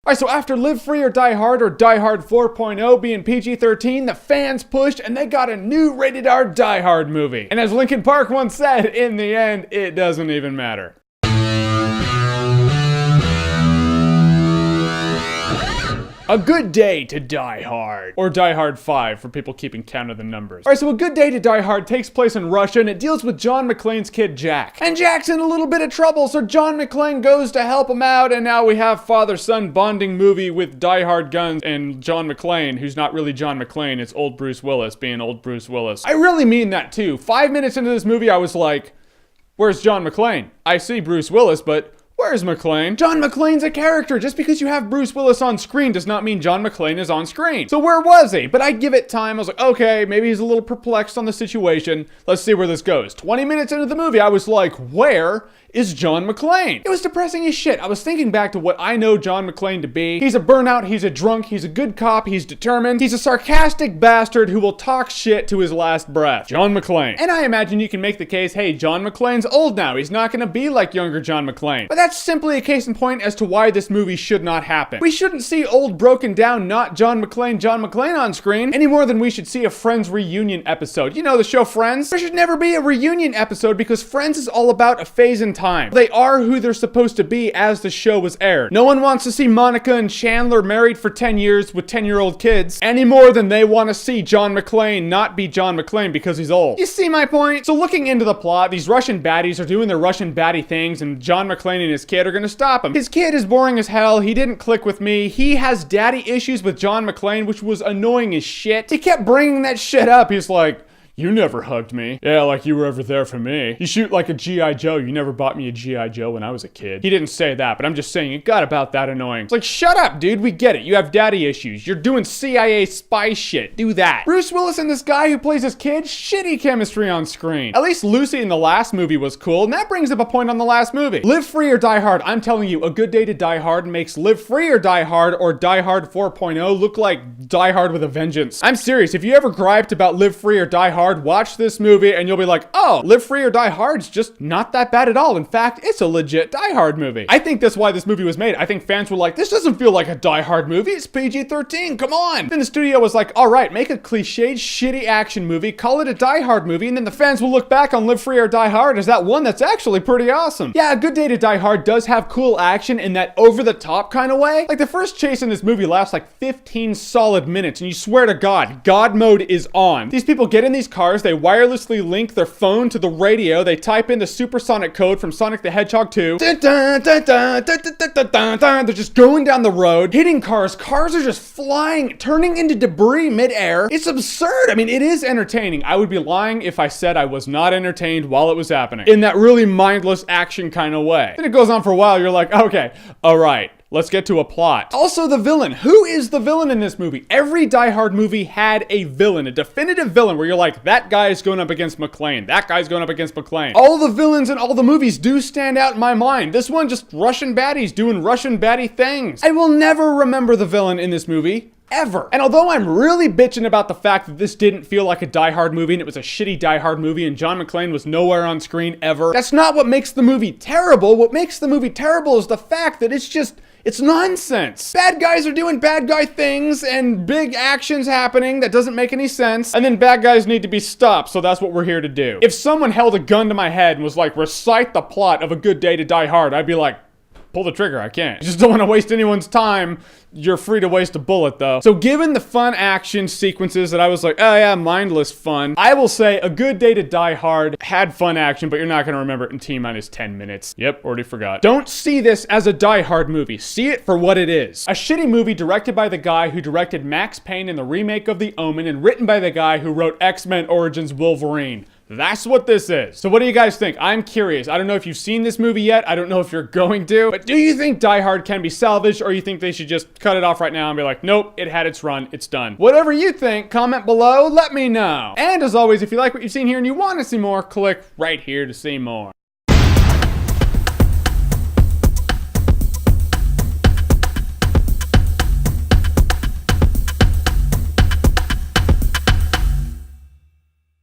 Alright, so after Live Free or Die Hard or Die Hard 4.0 being PG-13, the fans pushed and they got a new rated R Die Hard movie. And as Linkin Park once said, in the end, it doesn't even matter. A Good Day to Die Hard. Or Die Hard 5 for people keeping count of the numbers. Alright, so A Good Day to Die Hard takes place in Russia and it deals with John McClane's kid Jack. And Jack's in a little bit of trouble, so John McClane goes to help him out, and now we have father-son bonding movie with Die Hard guns and John McClane, who's not really John McClane, it's old Bruce Willis being old Bruce Willis. I really mean that too. 5 minutes into this movie I was like, where's John McClane? I see Bruce Willis, but where's McClane? John McClane's a character. Just because you have Bruce Willis on screen does not mean John McClane is on screen. So where was he? But I give it time. I was like, okay, maybe he's a little perplexed on the situation. Let's see where this goes. 20 minutes into the movie, I was like, where is John McClane? It was depressing as shit. I was thinking back to what I know John McClane to be. He's a burnout, he's a drunk, he's a good cop, he's determined, he's a sarcastic bastard who will talk shit to his last breath. John McClane. And I imagine you can make the case, hey, John McClane's old now. He's not gonna be like younger John McClane. But that's simply a case in point as to why this movie should not happen. We shouldn't see old, broken down, not John McClane on screen any more than we should see a Friends reunion episode. You know the show Friends? There should never be a reunion episode because Friends is all about a phase in time. They are who they're supposed to be as the show was aired. No one wants to see Monica and Chandler married for 10 years with 10-year-old kids any more than they want to see John McClane not be John McClane because he's old. You see my point? So looking into the plot, these Russian baddies are doing their Russian baddie things and John McClane and his kid are gonna stop him. His kid is boring as hell. He didn't click with me. He has daddy issues with John McClane, which was annoying as shit. He kept bringing that shit up. He's like, you never hugged me. Yeah, like you were ever there for me. You shoot like a G.I. Joe. You never bought me a G.I. Joe when I was a kid. He didn't say that, but I'm just saying it got about that annoying. It's like, shut up, dude. We get it. You have daddy issues. You're doing CIA spy shit. Do that. Bruce Willis and this guy who plays his kid, shitty chemistry on screen. At least Lucy in the last movie was cool, and that brings up a point on the last movie. Live Free or Die Hard. I'm telling you, A Good Day to Die Hard makes Live Free or Die Hard or Die Hard 4.0 look like Die Hard with a Vengeance. I'm serious. If you ever griped about Live Free or Die Hard, watch this movie and you'll be like, oh, Live Free or Die Hard's just not that bad at all. In fact, it's a legit Die Hard movie. I think that's why this movie was made. I think fans were like, this doesn't feel like a Die Hard movie. It's PG-13. Come on. Then the studio was like, all right, make a cliched, shitty action movie, call it a Die Hard movie, and then the fans will look back on Live Free or Die Hard as that one that's actually pretty awesome. Yeah, A Good Day to Die Hard does have cool action in that over-the-top kind of way. Like the first chase in this movie lasts like 15 solid minutes, and you swear to God mode is on. These people get in these cars, they wirelessly link their phone to the radio, they type in the supersonic code from Sonic the Hedgehog 2. They're just going down the road, hitting cars. Cars are just flying, turning into debris midair. It's absurd. I mean, it is entertaining. I would be lying if I said I was not entertained while it was happening. In that really mindless action kind of way. Then it goes on for a while, you're like, okay, all right. Let's get to a plot. Also, the villain. Who is the villain in this movie? Every Die Hard movie had a villain, a definitive villain where you're like, that guy is going up against McClane. That guy's going up against McClane. All the villains in all the movies do stand out in my mind. This one, just Russian baddies doing Russian baddie things. I will never remember the villain in this movie. Ever. And although I'm really bitching about the fact that this didn't feel like a Die Hard movie and it was a shitty Die Hard movie and John McClane was nowhere on screen ever, that's not what makes the movie terrible. What makes the movie terrible is the fact that it's nonsense. Bad guys are doing bad guy things and big actions happening that doesn't make any sense. And then bad guys need to be stopped, so that's what we're here to do. If someone held a gun to my head and was like, recite the plot of A Good Day to Die Hard, I'd be like, pull the trigger, I can't. I just don't want to waste anyone's time. You're free to waste a bullet though. So given the fun action sequences that I was like, oh yeah, mindless fun, I will say A Good Day to Die Hard had fun action, but you're not gonna remember it in T-minus 10 minutes. Yep, already forgot. Don't see this as a Die Hard movie. See it for what it is. A shitty movie directed by the guy who directed Max Payne in the remake of The Omen and written by the guy who wrote X-Men Origins Wolverine. That's what this is. So what do you guys think? I'm curious. I don't know if you've seen this movie yet. I don't know if you're going to. But do you think Die Hard can be salvaged, or you think they should just cut it off right now and be like, nope, it had its run, it's done? Whatever you think, comment below, let me know. And as always, if you like what you've seen here and you want to see more, click right here to see more.